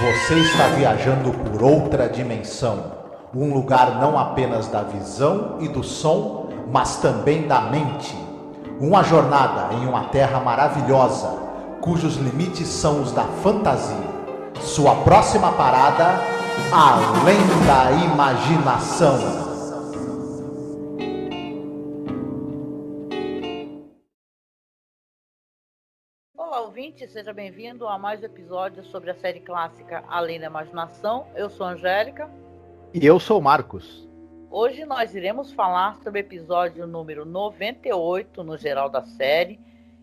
Você está viajando por outra dimensão, um lugar não apenas da visão e do som, mas também da mente. Uma jornada em uma terra maravilhosa, cujos limites são os da fantasia. Sua próxima parada, além da imaginação. Olá, ouvinte, seja bem-vindo a mais um episódio sobre a série clássica Além da Imaginação. Eu sou a Angélica. E eu sou o Marcos. Hoje nós iremos falar sobre o episódio número 98 no geral da série,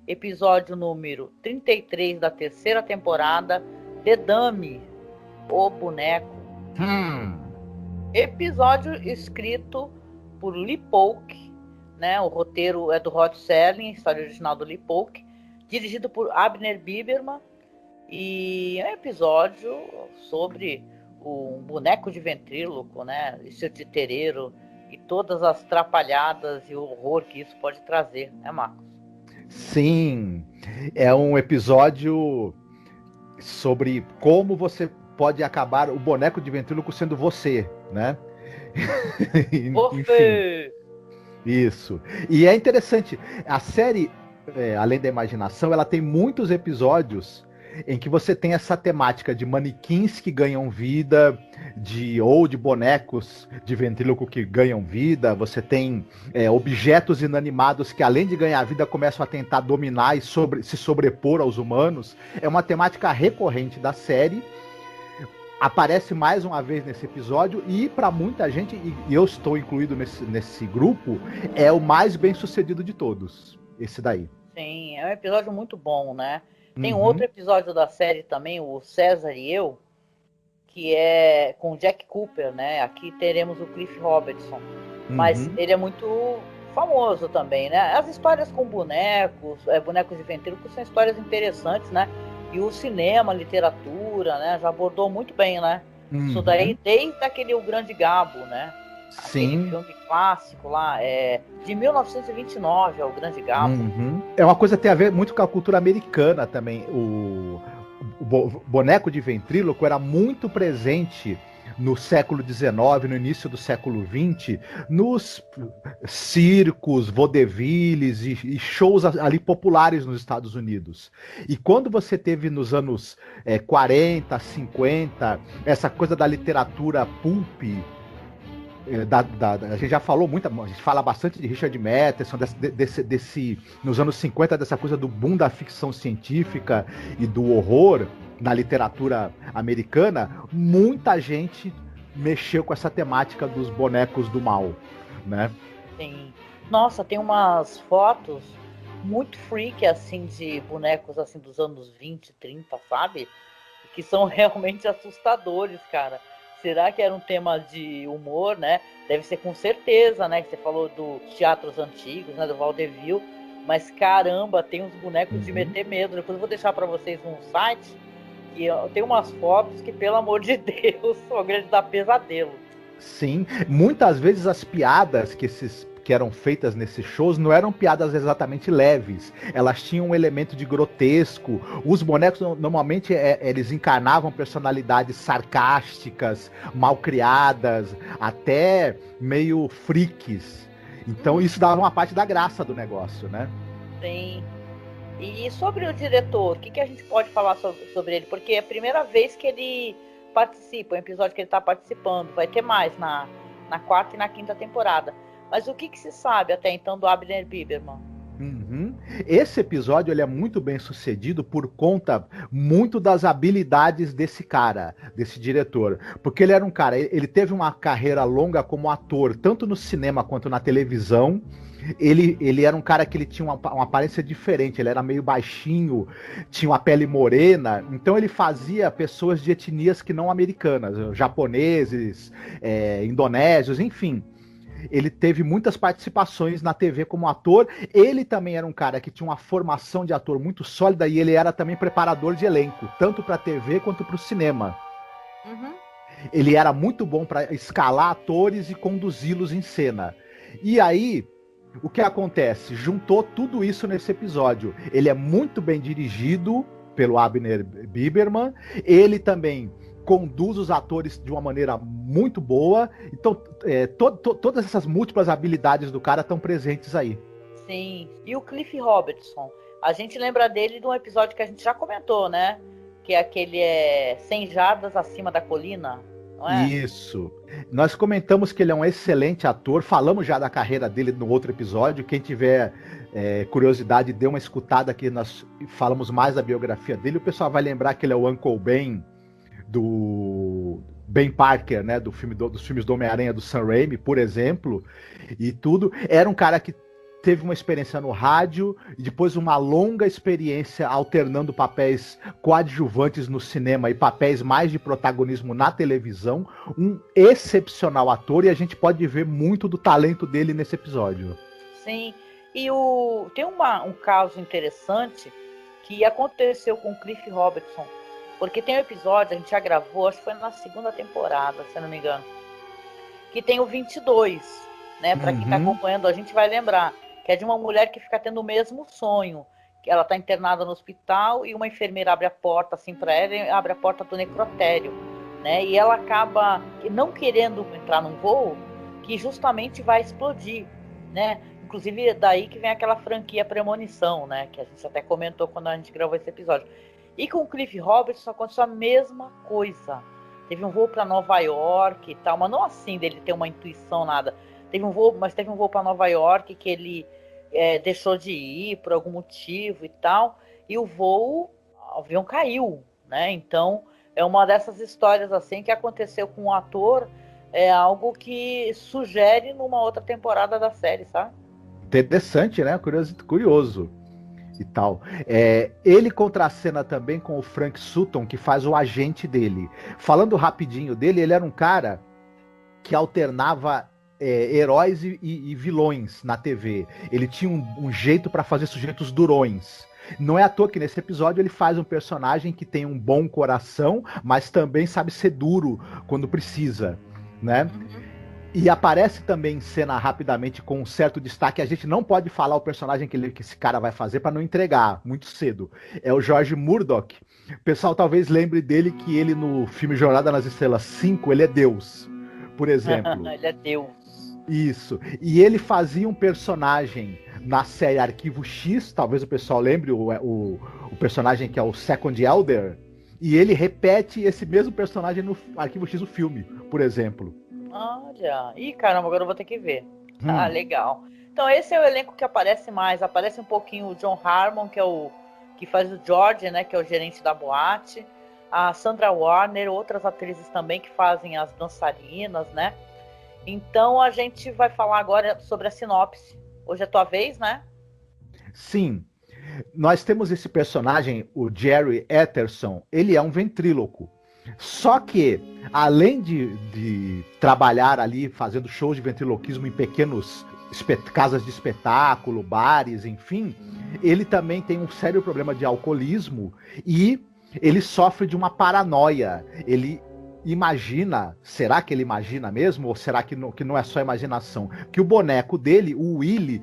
episódio número 33 da terceira temporada, The Dummy, o boneco. Episódio escrito por Lee Polk, né? O roteiro é do Rod Serling, história original do Lee Polk, dirigido por Abner Biberman, e é um episódio sobre um boneco de ventríloco, né, e seu titereiro, e todas as trapalhadas e o horror que isso pode trazer, né, Marcos? Sim, é um episódio sobre como você pode acabar o boneco de ventríloco sendo você, né? Você! Enfim, isso. E é interessante, a série Além da Imaginação, ela tem muitos episódios em que você tem essa temática de manequins que ganham vida, ou de bonecos de ventríloco que ganham vida. Você tem objetos inanimados que, além de ganhar vida, começam a tentar dominar e se sobrepor aos humanos. É uma temática recorrente da série. Aparece mais uma vez nesse episódio e, para muita gente, e eu estou incluído nesse grupo, é o mais bem sucedido de todos, esse daí. Sim, é um episódio muito bom, né? Tem um outro episódio da série também, o César e Eu, que é com o Jack Cooper, né? Aqui teremos o Cliff Robertson, mas ele é muito famoso também, né? As histórias com bonecos de ventríloco são histórias interessantes, né? E o cinema, a literatura, né? Já abordou muito bem, né? Isso daí desde aquele O Grande Gabo, né? Sim. Aquele filme clássico lá, de 1929, é O Grande Gabo. É uma coisa que tem a ver muito com a cultura americana também. O boneco de ventríloco era muito presente no século XIX, no início do século XX, nos circos, vaudevilles e shows ali populares nos Estados Unidos. E quando você teve nos anos 40, 50, essa coisa da literatura pulp, a gente já falou muito, a gente fala bastante de Richard Matheson, nos anos 50, dessa coisa do boom da ficção científica e do horror na literatura americana. Muita gente mexeu com essa temática dos bonecos do mal, né? Sim. Nossa, tem umas fotos muito freak, assim, de bonecos, assim, dos anos 20, 30, sabe? Que são realmente assustadores, cara. Será que era um tema de humor, né? Deve ser com certeza, né? Que você falou dos teatros antigos, né? Do vaudeville. Mas caramba, tem uns bonecos de meter medo. Depois eu vou deixar para vocês um site que tem umas fotos que, pelo amor de Deus, são grandes da pesadelo. Sim, muitas vezes as piadas que eram feitas nesses shows não eram piadas exatamente leves, elas tinham um elemento de grotesco. Os bonecos normalmente eles encarnavam personalidades sarcásticas, malcriadas, até meio freaks. Então isso dava uma parte da graça do negócio, né? Sim. E sobre o diretor, o que a gente pode falar sobre ele? Porque é a primeira vez que ele participa, o episódio que ele está participando. Vai ter mais na quarta e na quinta temporada. Mas o que se sabe até então do Abner Biberman? Esse episódio ele é muito bem sucedido por conta muito das habilidades desse cara, desse diretor. Porque ele era um cara, ele teve uma carreira longa como ator, tanto no cinema quanto na televisão. Ele era um cara que ele tinha uma aparência diferente, ele era meio baixinho, tinha uma pele morena, então ele fazia pessoas de etnias que não americanas, japoneses, indonésios, enfim. Ele teve muitas participações na TV como ator. Ele também era um cara que tinha uma formação de ator muito sólida e ele era também preparador de elenco, tanto para a TV quanto para o cinema. Ele era muito bom para escalar atores e conduzi-los em cena. E aí, o que acontece? Juntou tudo isso nesse episódio. Ele é muito bem dirigido, pelo Abner Biberman. Ele também conduz os atores de uma maneira muito boa. Então, todas essas múltiplas habilidades do cara estão presentes aí. Sim. E o Cliff Robertson, a gente lembra dele de um episódio que a gente já comentou, né? Que é aquele 100 jardas acima da colina, não é? Isso. Nós comentamos que ele é um excelente ator. Falamos já da carreira dele no outro episódio. Quem tiver curiosidade, dê uma escutada que nós falamos mais da biografia dele. O pessoal vai lembrar que ele é o Uncle Ben do Ben Parker, né? Dos filmes do Homem-Aranha do Sam Raimi, por exemplo. E tudo. Era um cara que teve uma experiência no rádio e depois uma longa experiência alternando papéis coadjuvantes no cinema e papéis mais de protagonismo na televisão. Um excepcional ator, e a gente pode ver muito do talento dele nesse episódio. Sim, e tem um caso interessante que aconteceu com o Cliff Robertson, porque tem um episódio, a gente já gravou, acho que foi na segunda temporada, se eu não me engano, que tem o 22, né? Para quem está acompanhando, a gente vai lembrar que é de uma mulher que fica tendo o mesmo sonho, que ela está internada no hospital e uma enfermeira abre a porta assim para ela e abre a porta do necrotério, né? E ela acaba não querendo entrar num voo que justamente vai explodir, né? Inclusive daí que vem aquela franquia Premonição, né? Que a gente até comentou quando a gente gravou esse episódio. E com o Cliff Robertson aconteceu a mesma coisa. Teve um voo para Nova York e tal, mas não assim dele ter uma intuição, nada. Teve um voo para Nova York que ele deixou de ir por algum motivo e tal, e o avião caiu, né? Então é uma dessas histórias assim que aconteceu com um ator, algo que sugere numa outra temporada da série, sabe? Interessante, né? Curioso e tal. Ele contracena também com o Frank Sutton, que faz o agente dele. Falando rapidinho dele, ele era um cara que alternava heróis e vilões na TV. Ele tinha um jeito para fazer sujeitos durões. Não é à toa que nesse episódio ele faz um personagem que tem um bom coração, mas também sabe ser duro quando precisa, né? E aparece também em cena rapidamente com um certo destaque. A gente não pode falar o personagem que esse cara vai fazer para não entregar muito cedo. É o George Murdoch. O pessoal talvez lembre dele que ele no filme Jornada nas Estrelas 5, ele é Deus, por exemplo. Ele é Deus. Isso. E ele fazia um personagem na série Arquivo X, talvez o pessoal lembre, o personagem que é o Second Elder, e ele repete esse mesmo personagem no Arquivo X do filme, por exemplo. Olha, caramba, agora eu vou ter que ver. Ah, legal. Então esse é o elenco que aparece mais. Aparece um pouquinho o John Harmon, que faz o George, né, que é o gerente da boate. A Sandra Warner, outras atrizes também que fazem as dançarinas, né? Então a gente vai falar agora sobre a sinopse. Hoje é a tua vez, né? Sim. Nós temos esse personagem, o Jerry Etterson. Ele é um ventríloco. Só que, além de trabalhar ali fazendo shows de ventriloquismo em pequenos casas de espetáculo, bares, enfim, ele também tem um sério problema de alcoolismo e ele sofre de uma paranoia. Ele imagina, será que ele imagina mesmo? Ou será que não é só imaginação? Que o boneco dele, o Willy,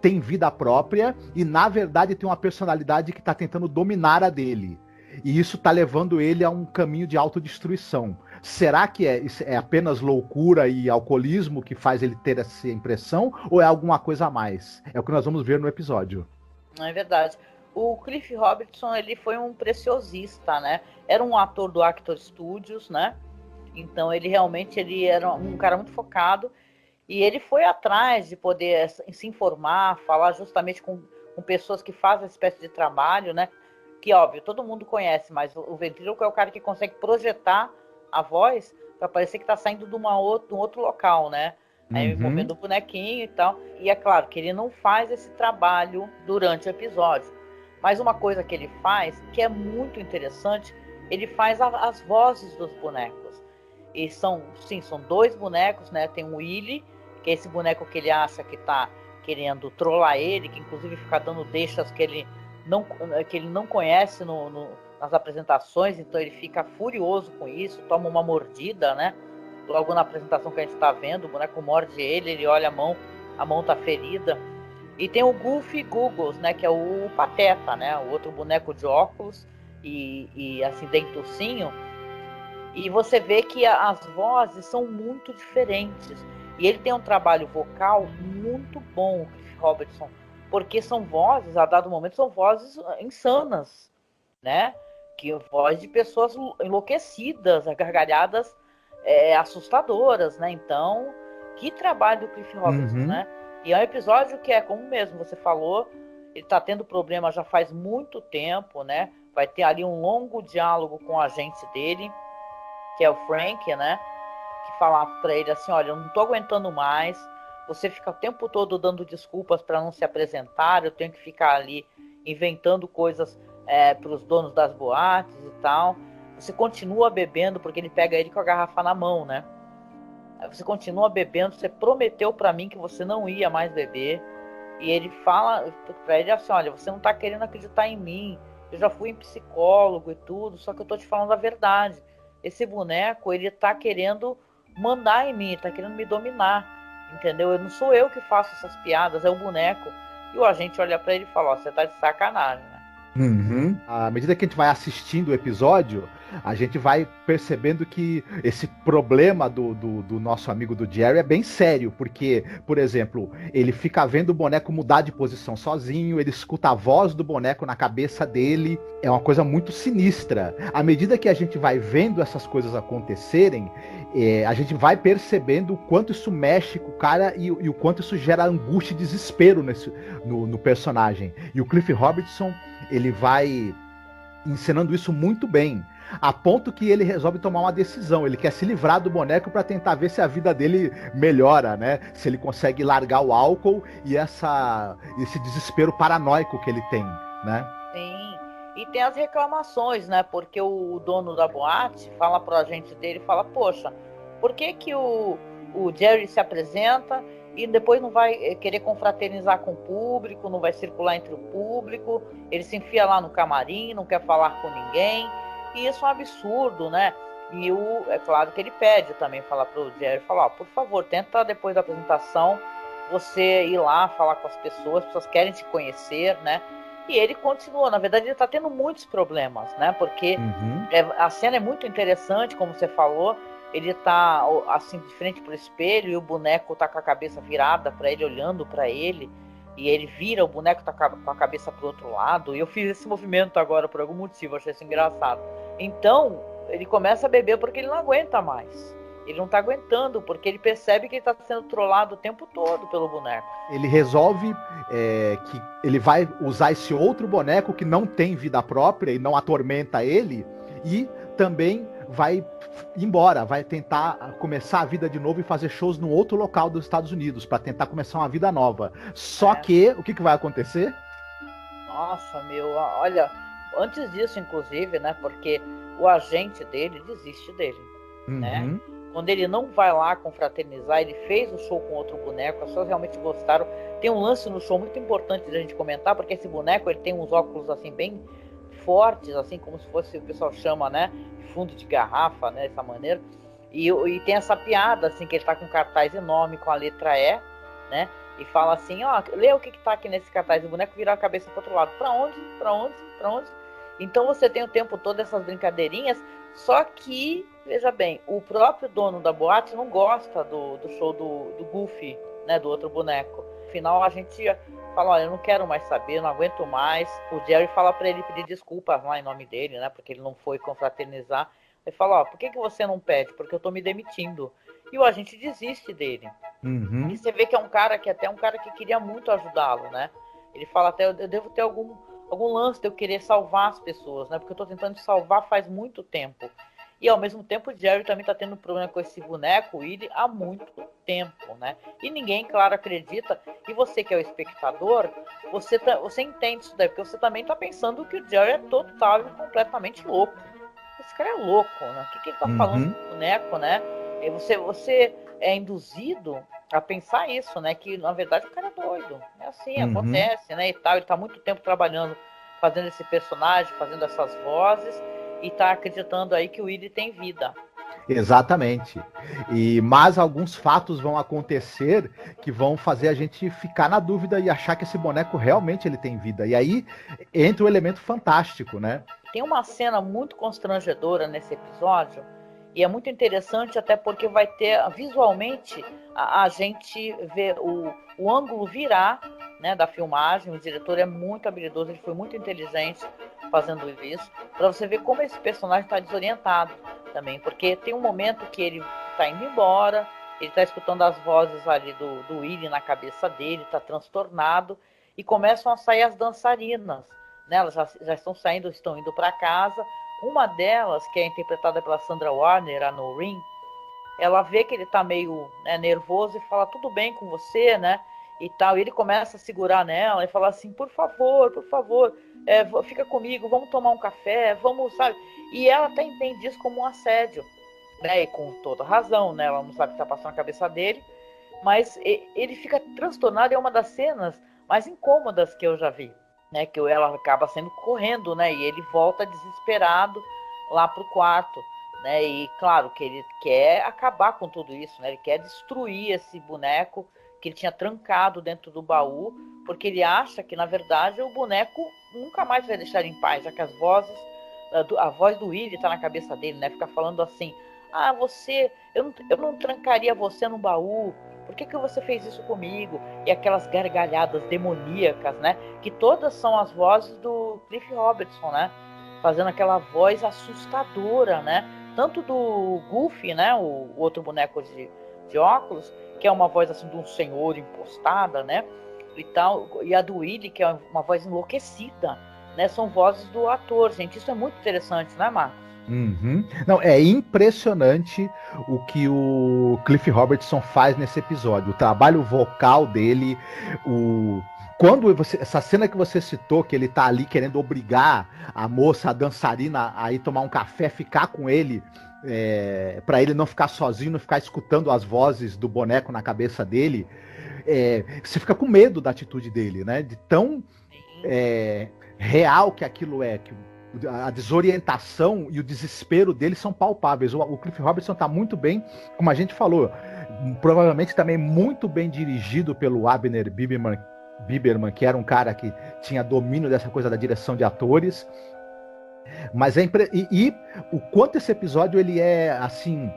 tem vida própria e, na verdade, tem uma personalidade que está tentando dominar a dele. E isso está levando ele a um caminho de autodestruição. Será que é apenas loucura e alcoolismo que faz ele ter essa impressão? Ou é alguma coisa a mais? É o que nós vamos ver no episódio. É verdade. O Cliff Robertson, ele foi um preciosista, né? Era um ator do Actor Studios, né? Então ele era um cara muito focado. E ele foi atrás de poder se informar, falar justamente com pessoas que fazem essa espécie de trabalho, né? Que, óbvio, todo mundo conhece, mas o ventríloco é o cara que consegue projetar a voz para parecer que está saindo de um outro local, né? Aí movendo o bonequinho e tal. E é claro que ele não faz esse trabalho durante o episódio. Mas uma coisa que ele faz, que é muito interessante, ele faz as vozes dos bonecos. E são 2 bonecos, né? Tem o Willy, que é esse boneco que ele acha que está querendo trollar ele, que inclusive fica dando deixas que ele não conhece nas apresentações, então ele fica furioso com isso, toma uma mordida, né? Logo na apresentação que a gente está vendo, o boneco morde ele olha a mão tá ferida. E tem o Goofy Googles, né? Que é o Pateta, né? O outro boneco de óculos, e assim, dentucinho, e você vê que as vozes são muito diferentes. E ele tem um trabalho vocal muito bom, o Cliff Robertson, porque são vozes, a dado momento, são vozes insanas, né? Que voz de pessoas enlouquecidas, gargalhadas assustadoras, né? Então, que trabalho do Cliff Robertson, né? E é um episódio que é, como mesmo você falou, ele tá tendo problema já faz muito tempo, né? Vai ter ali um longo diálogo com o agente dele, que é o Frank, né? Que falar para ele assim, olha, eu não tô aguentando mais, você fica o tempo todo dando desculpas para não se apresentar, eu tenho que ficar ali inventando coisas para os donos das boates e tal. Você continua bebendo, porque ele pega ele com a garrafa na mão, né? Você continua bebendo, você prometeu para mim que você não ia mais beber. E ele fala para ele assim, olha, você não tá querendo acreditar em mim, eu já fui em psicólogo e tudo, só que eu tô te falando a verdade. Esse boneco, ele tá querendo mandar em mim, tá querendo me dominar, entendeu? Não sou eu que faço essas piadas, é o boneco. E o agente olha para ele e fala, ó, você tá de sacanagem, né? À medida que a gente vai assistindo o episódio, a gente vai percebendo que esse problema do nosso amigo do Jerry é bem sério, porque, por exemplo, ele fica vendo o boneco mudar de posição sozinho, ele escuta a voz do boneco na cabeça dele, é uma coisa muito sinistra. À medida que a gente vai vendo essas coisas acontecerem, a gente vai percebendo o quanto isso mexe com o cara e o quanto isso gera angústia e desespero no personagem. E o Cliff Robertson, ele vai encenando isso muito bem, a ponto que ele resolve tomar uma decisão. Ele quer se livrar do boneco para tentar ver se a vida dele melhora, né? Se ele consegue largar o álcool e esse desespero paranoico que ele tem, né? Sim, e tem as reclamações, né? Porque o dono da boate fala pro agente dele, fala, poxa, por que o Jerry se apresenta e depois não vai querer confraternizar com o público, não vai circular entre o público, ele se enfia lá no camarim, não quer falar com ninguém, e isso é um absurdo, né? E é claro que ele pede também, falar pro Jerry, falar, ó, por favor, tenta depois da apresentação você ir lá falar com as pessoas querem te conhecer, né? E ele continua, na verdade ele tá tendo muitos problemas, né? Porque a cena é muito interessante, como você falou, ele tá assim de frente pro espelho e o boneco tá com a cabeça virada para ele, olhando para ele, e ele vira, o boneco tá com a cabeça pro outro lado, e eu fiz esse movimento agora por algum motivo, achei isso engraçado. Então, ele começa a beber porque ele não aguenta mais. Ele não tá aguentando, porque ele percebe que ele tá sendo trollado o tempo todo pelo boneco. Ele resolve que ele vai usar esse outro boneco que não tem vida própria e não atormenta ele, e também vai embora, vai tentar começar a vida de novo e fazer shows num outro local dos Estados Unidos, para tentar começar uma vida nova. Só que, o que vai acontecer? Nossa, meu, olha, antes disso, inclusive, né, porque o agente dele desiste dele, né? Quando ele não vai lá confraternizar, ele fez o show com outro boneco, as pessoas realmente gostaram. Tem um lance no show muito importante da gente comentar, porque esse boneco, ele tem uns óculos, assim, bem fortes, assim, como se fosse, o pessoal chama, né, fundo de garrafa, né, dessa maneira. E tem essa piada, assim, que ele tá com um cartaz enorme com a letra E, né, e fala assim, ó, lê o que tá aqui nesse cartaz. O boneco vira a cabeça pro outro lado. Pra onde? Pra onde? Pra onde? Então você tem o tempo todo essas brincadeirinhas, só que, veja bem, o próprio dono da boate não gosta do show do Goofy, né, do outro boneco. Afinal, a gente fala, olha, eu não quero mais saber, não aguento mais. O Jerry fala pra ele pedir desculpas lá em nome dele, né, porque ele não foi confraternizar. Ele fala, ó, por que você não pede? Porque eu tô me demitindo. E o agente desiste dele. E você vê que é um cara que até um cara que queria muito ajudá-lo, né? Ele fala até, eu devo ter algum lance de eu querer salvar as pessoas, né? Porque eu tô tentando salvar faz muito tempo. E ao mesmo tempo o Jerry também tá tendo problema com esse boneco Willy há muito tempo, né? E ninguém, claro, acredita. E você que é o espectador, você entende isso daí, porque você também tá pensando que o Jerry é total e completamente louco. Esse cara é louco, né? O que ele tá falando do boneco, né? E você é induzido a pensar isso, né? Que na verdade o cara é doido. É assim, acontece, né? E tal. Ele tá muito tempo trabalhando, fazendo esse personagem, fazendo essas vozes, e tá acreditando aí que o Willy tem vida. Exatamente. Mas alguns fatos vão acontecer que vão fazer a gente ficar na dúvida e achar que esse boneco realmente ele tem vida. E aí entra o elemento fantástico, né? Tem uma cena muito constrangedora nesse episódio, e é muito interessante até porque vai ter, visualmente, a gente vê o ângulo virar, né, da filmagem. O diretor é muito habilidoso, ele foi muito inteligente fazendo isso, para você ver como esse personagem está desorientado também, porque tem um momento que ele está indo embora, ele está escutando as vozes ali do Willie na cabeça dele, está transtornado, e começam a sair as dançarinas, né? Elas já estão saindo, estão indo para casa. Uma delas, que é interpretada pela Sandra Warner, a Noreen, ela vê que ele está meio, né, nervoso, e fala, tudo bem com você, né? E tal, e ele começa a segurar nela e fala assim, por favor, fica comigo, vamos tomar um café, vamos, sabe? E ela até entende isso como um assédio, né? E com toda razão, né? Ela não sabe o que está passando na cabeça dele, mas ele fica transtornado. É uma das cenas mais incômodas que eu já vi, né? Que ela acaba sendo correndo, né? E ele volta desesperado lá pro quarto, né? E claro que ele quer acabar com tudo isso, né? Ele quer destruir esse boneco que ele tinha trancado dentro do baú, porque ele acha que, na verdade, o boneco nunca mais vai deixar ele em paz, já que a voz do Willie está na cabeça dele, né? Fica falando assim, eu não trancaria você no baú, por que você fez isso comigo? E aquelas gargalhadas demoníacas, né? Que todas são as vozes do Cliff Robertson, né? Fazendo aquela voz assustadora, né? Tanto do Goofy, né? O outro boneco de óculos, que é uma voz assim de um senhor impostada, né? E tal, e a do Willie, que é uma voz enlouquecida, né? São vozes do ator, gente. Isso é muito interessante, né, Marcos? Uhum. Não, é impressionante o que o Cliff Robertson faz nesse episódio. O trabalho vocal dele, essa cena que você citou, que ele tá ali querendo obrigar a moça, a dançarina, a ir tomar um café, ficar com ele, para ele não ficar sozinho, não ficar escutando as vozes do boneco na cabeça dele. Você fica com medo da atitude dele, né? De tão real que aquilo é, que a desorientação e o desespero dele são palpáveis. O Cliff Robertson está muito bem, como a gente falou, provavelmente também muito bem dirigido pelo Abner Biberman, que era um cara que tinha domínio dessa coisa da direção de atores. Mas e o quanto esse episódio ele é assim,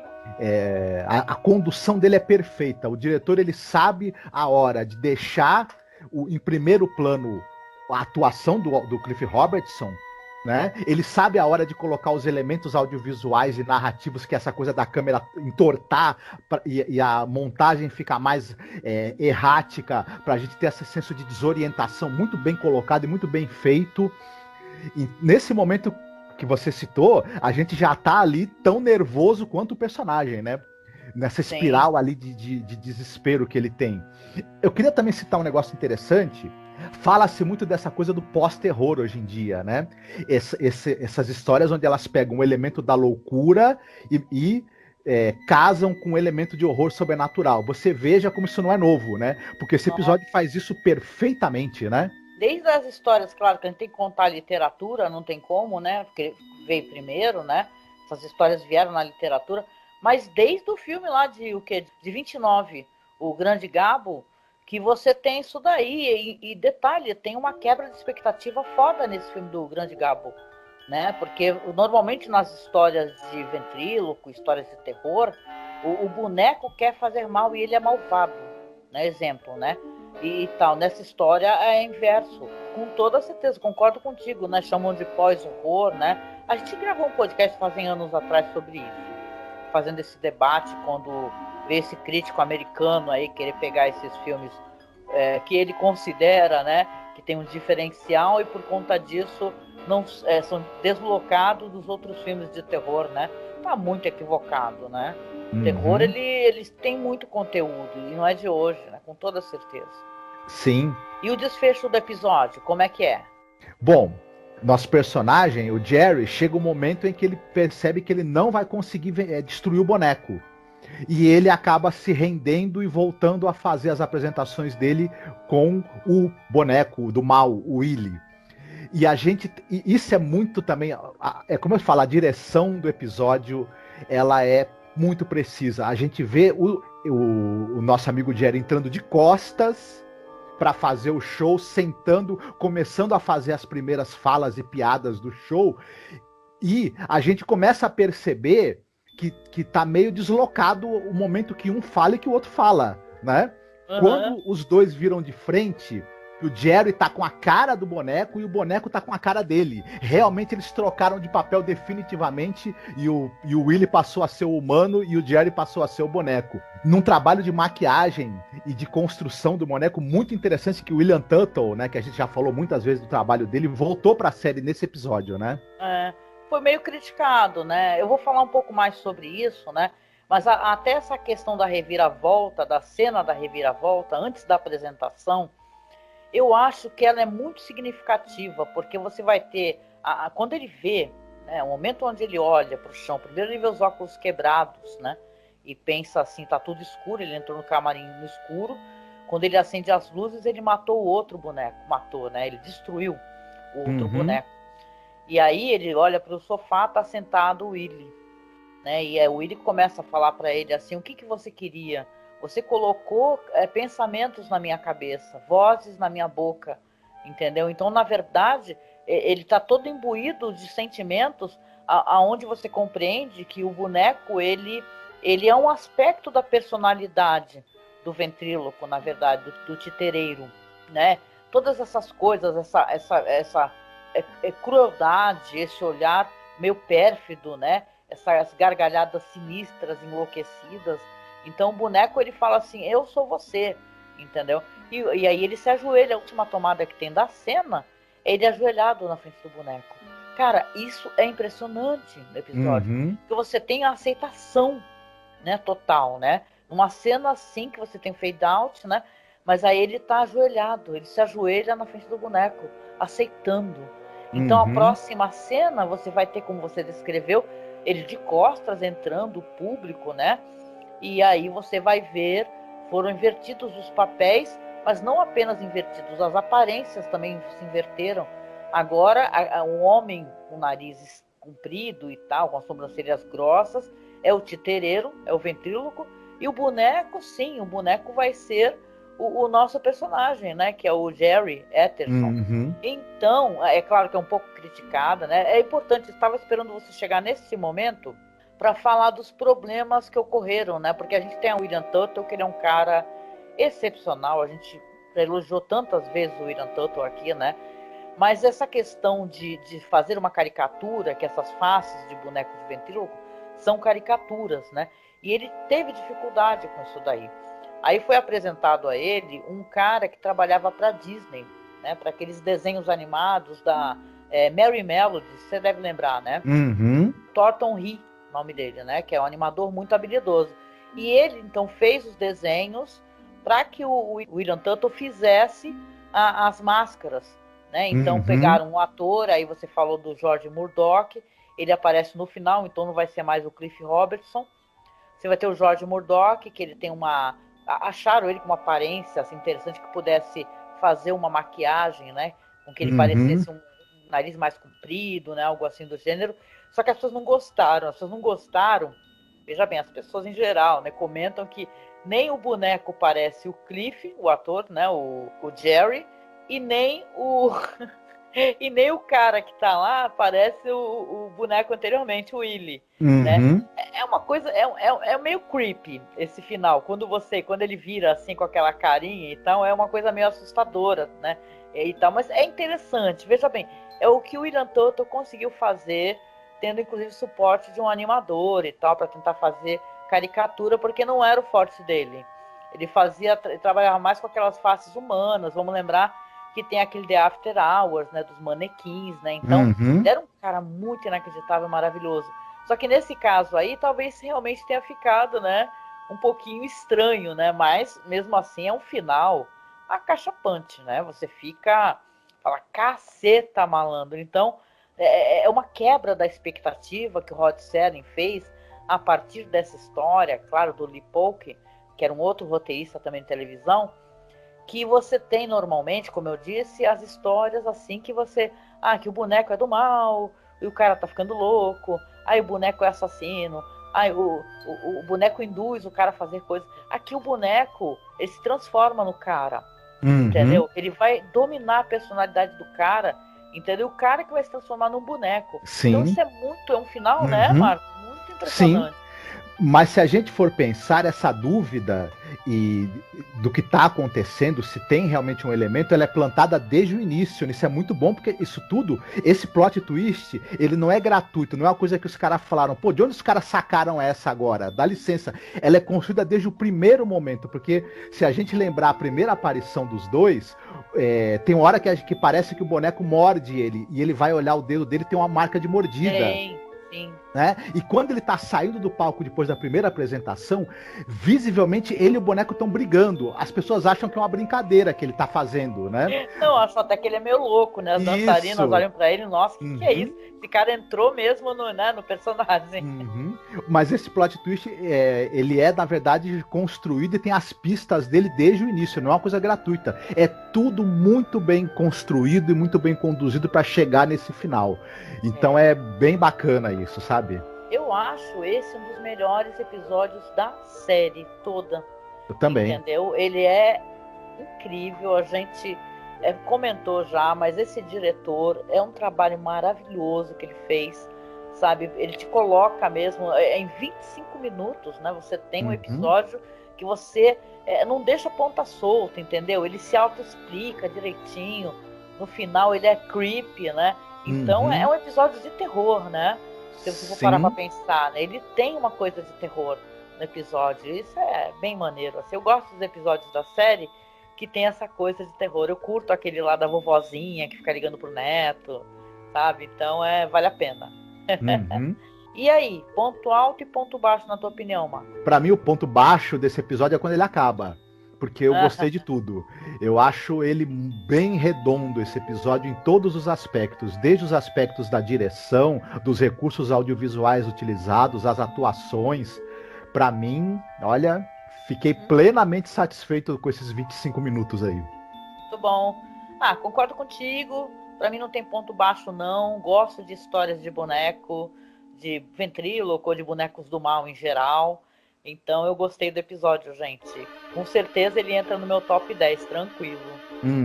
a condução dele é perfeita. O diretor ele sabe a hora de deixar em primeiro plano a atuação do Cliff Robertson, né? Ele sabe a hora de colocar os elementos audiovisuais e narrativos, que é essa coisa da câmera entortar e a montagem ficar mais errática, para a gente ter esse senso de desorientação muito bem colocado e muito bem feito. E nesse momento que você citou, a gente já tá ali tão nervoso quanto o personagem, né? Nessa espiral ali de desespero que ele tem. Eu queria também citar um negócio interessante. Fala-se muito dessa coisa do pós-terror hoje em dia, né? Essas histórias onde elas pegam um elemento da loucura e casam com um elemento de horror sobrenatural. Você veja como isso não é novo, né? Porque esse episódio faz isso perfeitamente, né? Desde as histórias, claro que a gente tem que contar a literatura, não tem como, né? Porque veio primeiro, né? Essas histórias vieram na literatura. Mas desde o filme lá de 29, O Grande Gabo, que você tem isso daí. E detalhe, tem uma quebra de expectativa foda nesse filme do Grande Gabo, né? Porque normalmente nas histórias de ventríloco, histórias de terror, o boneco quer fazer mal e ele é malvado, né? Exemplo, né? E tal, nessa história é inverso, com toda certeza, concordo contigo, né? Chamam de pós-horror, né? A gente gravou um podcast fazem anos atrás sobre isso, fazendo esse debate, quando vê esse crítico americano aí querer pegar esses filmes que ele considera, né, que tem um diferencial e por conta disso não são deslocados dos outros filmes de terror, né? Tá muito equivocado, né? O terror, eles têm muito conteúdo, e não é de hoje, né? Com toda certeza. Sim. E o desfecho do episódio, como é que é? Bom, nosso personagem, o Jerry, chega um momento em que ele percebe que ele não vai conseguir destruir o boneco. E ele acaba se rendendo e voltando a fazer as apresentações dele com o boneco do mal, o Willie. E isso é muito também, como eu falo, a direção do episódio, ela é muito precisa. A gente vê o nosso amigo Jerry entrando de costas para fazer o show, sentando, começando a fazer as primeiras falas e piadas do show, e a gente começa a perceber que tá meio deslocado o momento que um fala e que o outro fala, né? Uhum. Quando os dois viram de frente, o Jerry tá com a cara do boneco e o boneco tá com a cara dele. Realmente eles trocaram de papel definitivamente e o Willie passou a ser o humano e o Jerry passou a ser o boneco. Num trabalho de maquiagem e de construção do boneco muito interessante que o William Tuttle, né, que a gente já falou muitas vezes do trabalho dele, voltou pra série nesse episódio, né? Foi meio criticado, né? Eu vou falar um pouco mais sobre isso, né? Mas até essa questão da reviravolta, da cena da reviravolta, antes da apresentação, eu acho que ela é muito significativa, porque você vai ter, quando ele vê, né, o momento onde ele olha para o chão, primeiro ele vê os óculos quebrados, né? E pensa assim, tá tudo escuro, ele entrou no camarim no escuro. Quando ele acende as luzes, ele matou o outro boneco, né? Ele destruiu o outro boneco. E aí ele olha para o sofá, tá sentado o Willie, né? E o Willie começa a falar para ele assim: o que você queria? Você colocou pensamentos na minha cabeça, vozes na minha boca, entendeu? Então, na verdade, ele tá todo imbuído de sentimentos, aonde você compreende que o boneco ele é um aspecto da personalidade do ventríloco, na verdade, do titereiro, né? Todas essas coisas, essa crueldade, esse olhar meio pérfido, né? Essas gargalhadas sinistras, enlouquecidas. Então o boneco ele fala assim: eu sou você, entendeu? E aí ele se ajoelha. A última tomada que tem da cena é ele ajoelhado na frente do boneco. Cara, isso é impressionante no episódio, porque você tem a aceitação, né, total, né? Numa cena assim que você tem fade out, né? Mas aí ele tá ajoelhado, ele se ajoelha na frente do boneco, aceitando. Então a próxima cena você vai ter, como você descreveu, ele de costas entrando, o público, né? E aí você vai ver, foram invertidos os papéis, mas não apenas invertidos, as aparências também se inverteram. Agora, um homem com nariz comprido e tal, com as sobrancelhas grossas, é o titereiro, é o ventríloco, e o boneco, sim, o boneco vai ser o nosso personagem, né, que é o Jerry Etterson. Então, é claro que é um pouco criticada, né? É importante, estava esperando você chegar nesse momento para falar dos problemas que ocorreram, né? Porque a gente tem o William Tuttle, que ele é um cara excepcional, a gente elogiou tantas vezes o William Tuttle aqui, né? Mas essa questão de fazer uma caricatura, que essas faces de boneco de ventríloco são caricaturas, né? E ele teve dificuldade com isso daí. Aí foi apresentado a ele um cara que trabalhava para a Disney, né? Para aqueles desenhos animados da Merry Melody, você deve lembrar, né? Thornton Hee, nome dele, né? Que é um animador muito habilidoso. E ele, então, fez os desenhos para que o William Tuttle fizesse as máscaras, né? Então, pegaram um ator, aí você falou do George Murdock, ele aparece no final, então não vai ser mais o Cliff Robertson. Você vai ter o George Murdock, que ele tem acharam ele com uma aparência assim, interessante, que pudesse fazer uma maquiagem, né? Com que ele parecesse um nariz mais comprido, né? Algo assim do gênero. Só que as pessoas não gostaram. As pessoas não gostaram. Veja bem, as pessoas em geral, né? Comentam que nem o boneco parece o Cliff, o ator, né? O Jerry, e nem o e nem o cara que tá lá parece o boneco anteriormente, o Willie, né? É uma coisa, é meio creepy esse final, quando ele vira assim com aquela carinha e tal, é uma coisa meio assustadora, né? E tal, mas é interessante, veja bem, é o que o William Tuttle conseguiu fazer, tendo inclusive suporte de um animador e tal, para tentar fazer caricatura, porque não era o forte dele. Ele trabalhava mais com aquelas faces humanas, vamos lembrar que tem aquele The After Hours, né, dos manequins, né? Então, ele era um cara muito inacreditável, maravilhoso. Só que nesse caso aí, talvez realmente tenha ficado, né, um pouquinho estranho, né? Mas, mesmo assim, é um final acachapante, né? Você fala, caceta, malandro. Então, é uma quebra da expectativa que o Rod Serling fez a partir dessa história, claro, do Lee Polk, que era um outro roteirista também de televisão, que você tem normalmente, como eu disse, as histórias assim que que o boneco é do mal, e o cara tá ficando louco, aí o boneco é assassino, aí o boneco induz o cara a fazer coisas. Aqui o boneco, ele se transforma no cara, entendeu? Ele vai dominar a personalidade do cara, entendeu? O cara que vai se transformar num boneco. Sim. Então isso é um final, né, Marcos? Muito impressionante. Sim. Mas se a gente for pensar essa dúvida e do que está acontecendo, se tem realmente um elemento, ela é plantada desde o início. Isso é muito bom, porque isso tudo, esse plot twist, ele não é gratuito, não é uma coisa que os caras falaram, pô, de onde os caras sacaram essa agora? Dá licença. Ela é construída desde o primeiro momento, porque se a gente lembrar a primeira aparição dos dois, tem uma hora que parece que o boneco morde ele, e ele vai olhar o dedo dele, tem uma marca de mordida. Sim. Né? E quando ele tá saindo do palco depois da primeira apresentação, visivelmente ele e o boneco estão brigando. As pessoas acham que é uma brincadeira que ele tá fazendo, né? Não, acho até que ele é meio louco, né? As dançarinas olham pra ele, nossa, que é isso? Esse cara entrou mesmo no personagem. Mas esse plot twist, ele é, na verdade, construído e tem as pistas dele desde o início, não é uma coisa gratuita. É tudo muito bem construído e muito bem conduzido para chegar nesse final. Então é bem bacana isso, sabe? Eu acho esse um dos melhores episódios da série toda. Eu também. Entendeu? Ele é incrível, a gente comentou já, mas esse diretor é um trabalho maravilhoso que ele fez, sabe? Ele te coloca mesmo em 25 minutos, né? Você tem um episódio que você não deixa ponta solta, entendeu? Ele se auto-explica direitinho. No final ele é creepy, né? Então é um episódio de terror, né? Se você for parar pra pensar, né? Ele tem uma coisa de terror no episódio. Isso é bem maneiro. Assim, eu gosto dos episódios da série que tem essa coisa de terror. Eu curto aquele lá da vovozinha que fica ligando pro neto, sabe? Então vale a pena. E aí, ponto alto e ponto baixo na tua opinião, Marco? Pra mim, o ponto baixo desse episódio é quando ele acaba. Porque eu gostei de tudo. Eu acho ele bem redondo, esse episódio, em todos os aspectos. Desde os aspectos da direção, dos recursos audiovisuais utilizados, as atuações. Pra mim, olha, fiquei plenamente satisfeito com esses 25 minutos aí. Muito bom. Concordo contigo. Pra mim não tem ponto baixo, não. Gosto de histórias de boneco, de ventríloco ou de bonecos do mal em geral. Então eu gostei do episódio, gente. Com certeza ele entra no meu top 10, tranquilo,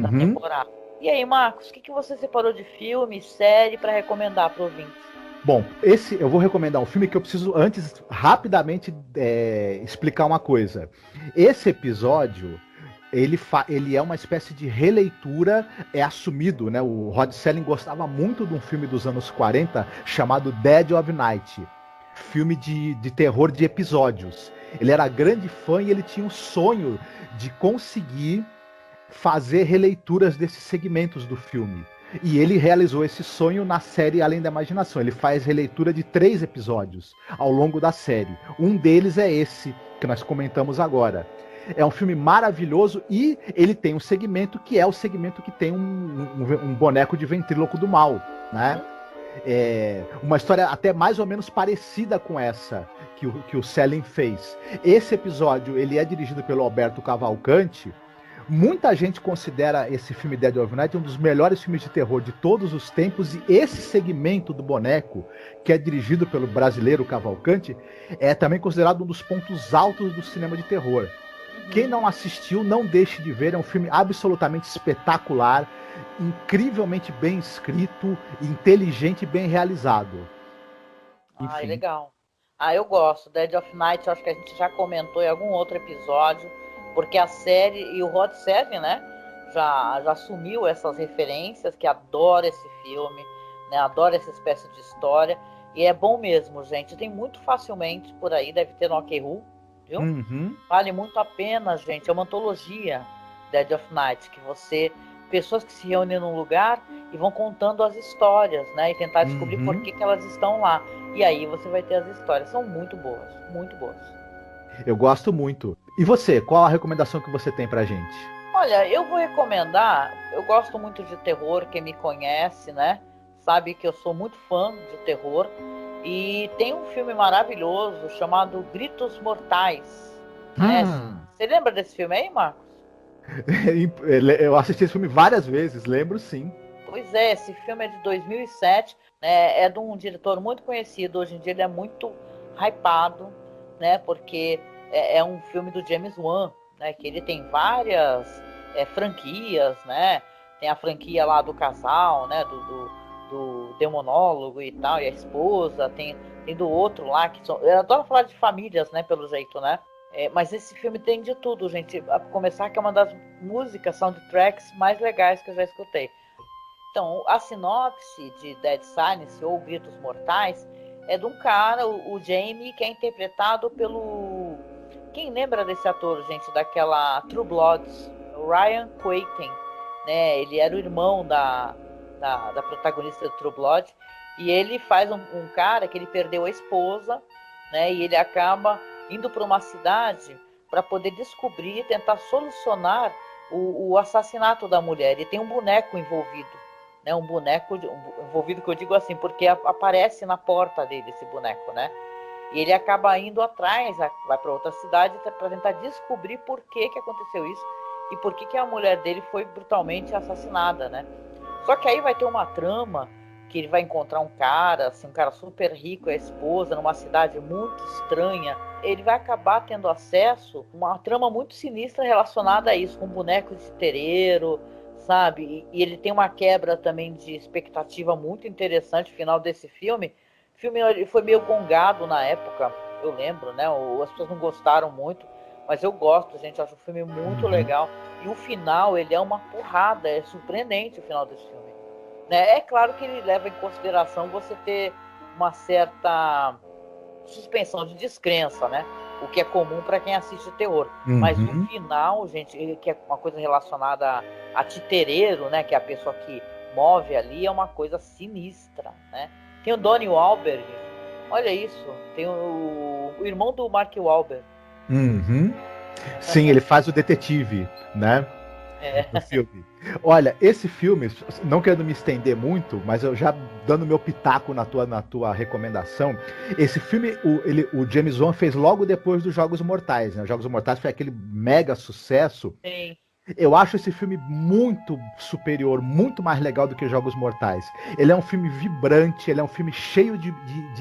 da temporada. E aí, Marcos, o que você separou de filme, série para recomendar para ouvintes? Bom, eu vou recomendar um filme que eu preciso antes rapidamente explicar uma coisa. Esse episódio, ele é uma espécie de releitura, assumido, né? O Rod Serling gostava muito de um filme dos anos 40 chamado Dead of Night. Filme de terror de episódios. Ele era grande fã e ele tinha um sonho de conseguir fazer releituras desses segmentos do filme. E ele realizou esse sonho na série Além da Imaginação. Ele faz releitura de 3 episódios ao longo da série. Um deles é esse que nós comentamos agora. É um filme maravilhoso e ele tem um segmento que é o segmento que tem um boneco de ventríloco do mal, né? Uma história até mais ou menos parecida com essa que o Serling fez. Esse episódio ele é dirigido pelo Alberto Cavalcanti. Muita gente considera esse filme Dead of Night um dos melhores filmes de terror de todos os tempos, e esse segmento do boneco, que é dirigido pelo brasileiro Cavalcanti, é também considerado um dos pontos altos do cinema de terror. Quem não assistiu, não deixe de ver, é um filme absolutamente espetacular, incrivelmente bem escrito, inteligente e bem realizado. Enfim. Legal. Eu gosto. Dead of Night, acho que a gente já comentou em algum outro episódio, porque a série e o Rod Serling, né, já assumiu essas referências, que adora esse filme, né, adora essa espécie de história, e é bom mesmo, gente. Tem muito facilmente por aí, deve ter no OkRU, viu? Vale muito a pena, gente. É uma antologia, Dead of Night, que pessoas que se reúnem num lugar e vão contando as histórias, né, e tentar descobrir por que elas estão lá. E aí você vai ter as histórias. São muito boas, muito boas. Eu gosto muito. E você, qual a recomendação que você tem pra gente? Olha, eu vou recomendar, eu gosto muito de terror, quem me conhece, né, sabe que eu sou muito fã de terror, e tem um filme maravilhoso chamado Gritos Mortais. Né? Você lembra desse filme aí, Marcos? Eu assisti esse filme várias vezes, lembro sim. Pois é, esse filme é de 2007, né, é de um diretor muito conhecido, hoje em dia ele é muito hypado, né, porque é um filme do James Wan, né, que ele tem várias franquias, né? Tem a franquia lá do casal, né? Do demonólogo e tal, e a esposa, tem do outro lá, eu adoro falar de famílias, né, pelo jeito, né? Mas esse filme tem de tudo, gente. A começar que é uma das músicas, soundtracks mais legais que eu já escutei. Então, a sinopse de Dead Silence, ou Gritos Mortais, é de um cara, o Jamie, que é interpretado pelo... Quem lembra desse ator, gente, daquela True Bloods? Ryan Quaten, né? Ele era o irmão da protagonista do True Blood, e ele faz um cara que ele perdeu a esposa, né? E ele acaba indo para uma cidade para poder descobrir, tentar solucionar o assassinato da mulher. E tem um boneco envolvido, né? Um boneco envolvido, que eu digo assim, porque aparece na porta dele esse boneco, né? E ele acaba indo atrás, vai para outra cidade para tentar descobrir por que aconteceu isso e por que a mulher dele foi brutalmente assassinada, né? Só que aí vai ter uma trama que ele vai encontrar um cara, assim, um cara super rico, a esposa, numa cidade muito estranha. Ele vai acabar tendo acesso a uma trama muito sinistra relacionada a isso, com bonecos de terreiro, sabe? E ele tem uma quebra também de expectativa muito interessante no final desse filme. O filme ele foi meio gongado na época, eu lembro, né? As pessoas não gostaram muito, mas eu gosto, gente. Eu acho o filme muito legal. E o final, ele é uma porrada, é surpreendente o final desse filme. Né? É claro que ele leva em consideração você ter uma certa suspensão de descrença, né? O que é comum para quem assiste terror. Mas o final, gente, que é uma coisa relacionada a titereiro, né? Que é a pessoa que move ali, é uma coisa sinistra, né? Tem o Donnie Wahlberg, olha isso, tem o irmão do Mark Wahlberg. Sim, ele faz o detetive, né? No filme. Olha, esse filme, não querendo me estender muito, mas eu já dando meu pitaco na tua recomendação, esse filme, o James Wan fez logo depois dos Jogos Mortais, né? Os Jogos Mortais foi aquele mega sucesso. Sim. Eu acho esse filme muito superior, muito mais legal do que Jogos Mortais. Ele é um filme vibrante, ele é um filme cheio de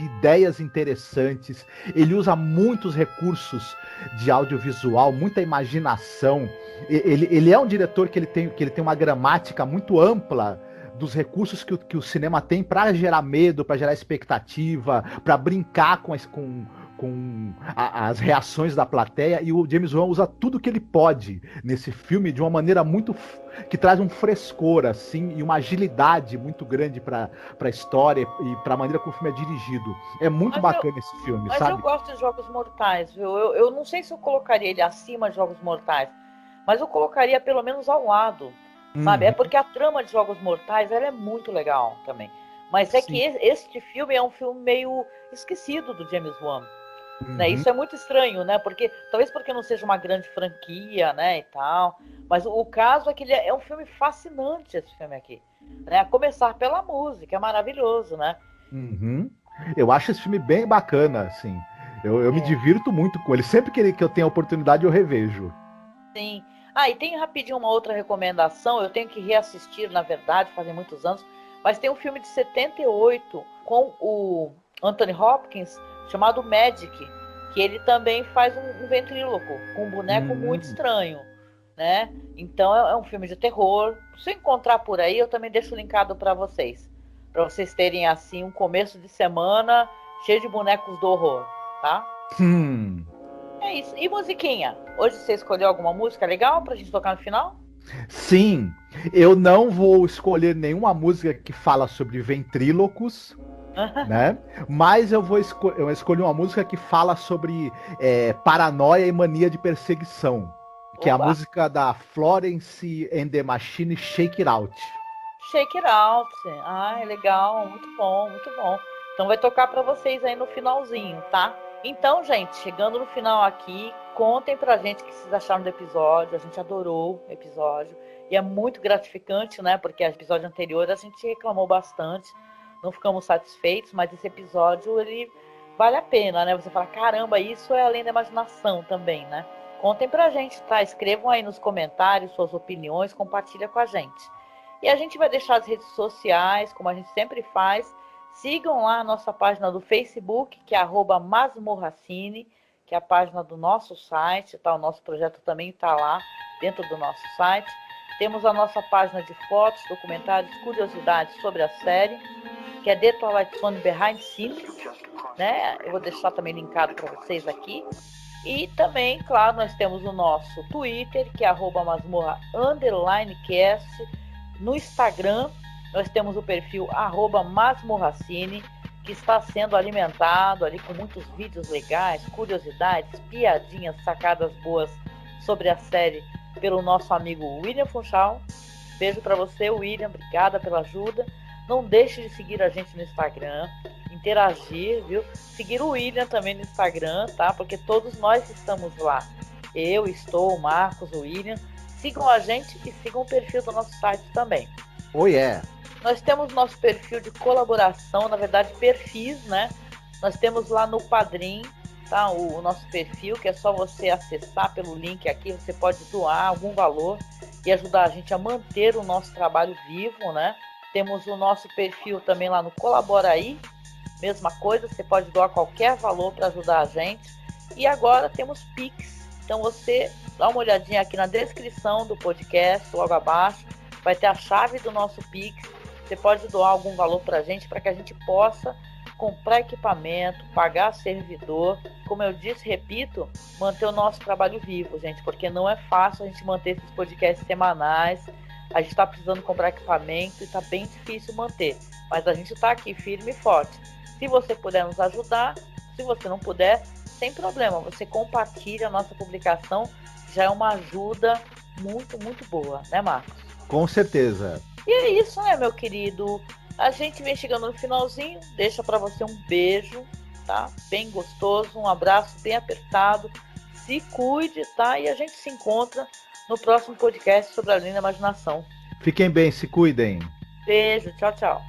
ideias interessantes, ele usa muitos recursos de audiovisual, muita imaginação. Ele é um diretor que ele tem uma gramática muito ampla dos recursos que o cinema tem para gerar medo, para gerar expectativa, para brincar com as reações da plateia, e o James Wan usa tudo que ele pode nesse filme de uma maneira muito que traz um frescor assim e uma agilidade muito grande para a história e para a maneira como o filme é dirigido. É muito bacana esse filme, mas sabe? eu gosto de Jogos Mortais, viu? Eu não sei se eu colocaria ele acima de Jogos Mortais, mas eu colocaria pelo menos ao lado, sabe? É porque a trama de Jogos Mortais ela é muito legal também. Mas é que este filme é um filme meio esquecido do James Wan. Né? Isso é muito estranho, né? Talvez porque não seja uma grande franquia, né, e tal. Mas o caso é que ele é um filme fascinante, esse filme aqui. Né? A começar pela música, é maravilhoso, né? Eu acho esse filme bem bacana, assim. Eu me divirto muito com ele. Sempre que eu tenho a oportunidade, eu revejo. Sim. E tem rapidinho uma outra recomendação. Eu tenho que reassistir, na verdade, fazem muitos anos. Mas tem um filme de 78 com o Anthony Hopkins chamado Magic, que ele também faz um ventríloco com um boneco muito estranho, né? Então é um filme de terror. Se eu encontrar por aí, eu também deixo linkado para vocês terem assim um começo de semana cheio de bonecos do horror, tá? É isso. E musiquinha? Hoje você escolheu alguma música legal pra gente tocar no final? Sim, eu não vou escolher nenhuma música que fala sobre ventrílocos, né? Mas eu escolhi uma música que fala sobre paranoia e mania de perseguição, que é a música da Florence and the Machine, Shake It Out. Shake It Out. Legal, muito bom, muito bom. Então vai tocar para vocês aí no finalzinho, tá? Então, gente, chegando no final aqui, contem pra gente o que vocês acharam do episódio. A gente adorou o episódio. E é muito gratificante, né? Porque o episódio anterior a gente reclamou bastante. Não ficamos satisfeitos, mas esse episódio, ele vale a pena, né? Você fala, caramba, isso é além da imaginação também, né? Contem pra gente, tá? Escrevam aí nos comentários suas opiniões, compartilha com a gente. E a gente vai deixar as redes sociais, como a gente sempre faz. Sigam lá a nossa página do Facebook, que é @masmorracine, que é a página do nosso site, tá? O nosso projeto também está lá dentro do nosso site. Temos a nossa página de fotos, documentários, curiosidades sobre a série, que é The Twilight Zone Behind Scenes, né? Eu vou deixar também linkado para vocês aqui. E também, claro, nós temos o nosso Twitter, que é @masmorra_cast. No Instagram, nós temos o perfil @masmorracine, que está sendo alimentado ali com muitos vídeos legais, curiosidades, piadinhas, sacadas boas sobre a série pelo nosso amigo William Funchal. Beijo para você, William, obrigada pela ajuda. Não deixe de seguir a gente no Instagram, interagir, viu? Seguir o William também no Instagram, tá? Porque todos nós estamos lá. Eu estou, o Marcos, o William. Sigam a gente e sigam o perfil do nosso site também. Oh, yeah. Nós temos nosso perfil de colaboração, na verdade, perfis, né? Nós temos lá no Padrim, tá? O nosso perfil, que é só você acessar pelo link aqui, você pode doar algum valor e ajudar a gente a manter o nosso trabalho vivo, né? Temos o nosso perfil também lá no Colabora Aí, mesma coisa, você pode doar qualquer valor para ajudar a gente. E agora temos Pix, então você dá uma olhadinha aqui na descrição do podcast, logo abaixo, vai ter a chave do nosso Pix. Você pode doar algum valor para a gente, para que a gente possa comprar equipamento, pagar servidor, como eu disse, repito, manter o nosso trabalho vivo, gente, porque não é fácil a gente manter esses podcasts semanais. A gente está precisando comprar equipamento e está bem difícil manter, mas a gente está aqui firme e forte. Se você puder nos ajudar, se você não puder, sem problema, você compartilha a nossa publicação, já é uma ajuda muito, muito boa, né, Marcos? Com certeza. E é isso, né, meu querido? A gente vem chegando no finalzinho, deixa para você um beijo, tá? Bem gostoso, um abraço bem apertado, se cuide, tá? E a gente se encontra no próximo podcast sobre a linda imaginação. Fiquem bem, se cuidem. Beijo, tchau, tchau.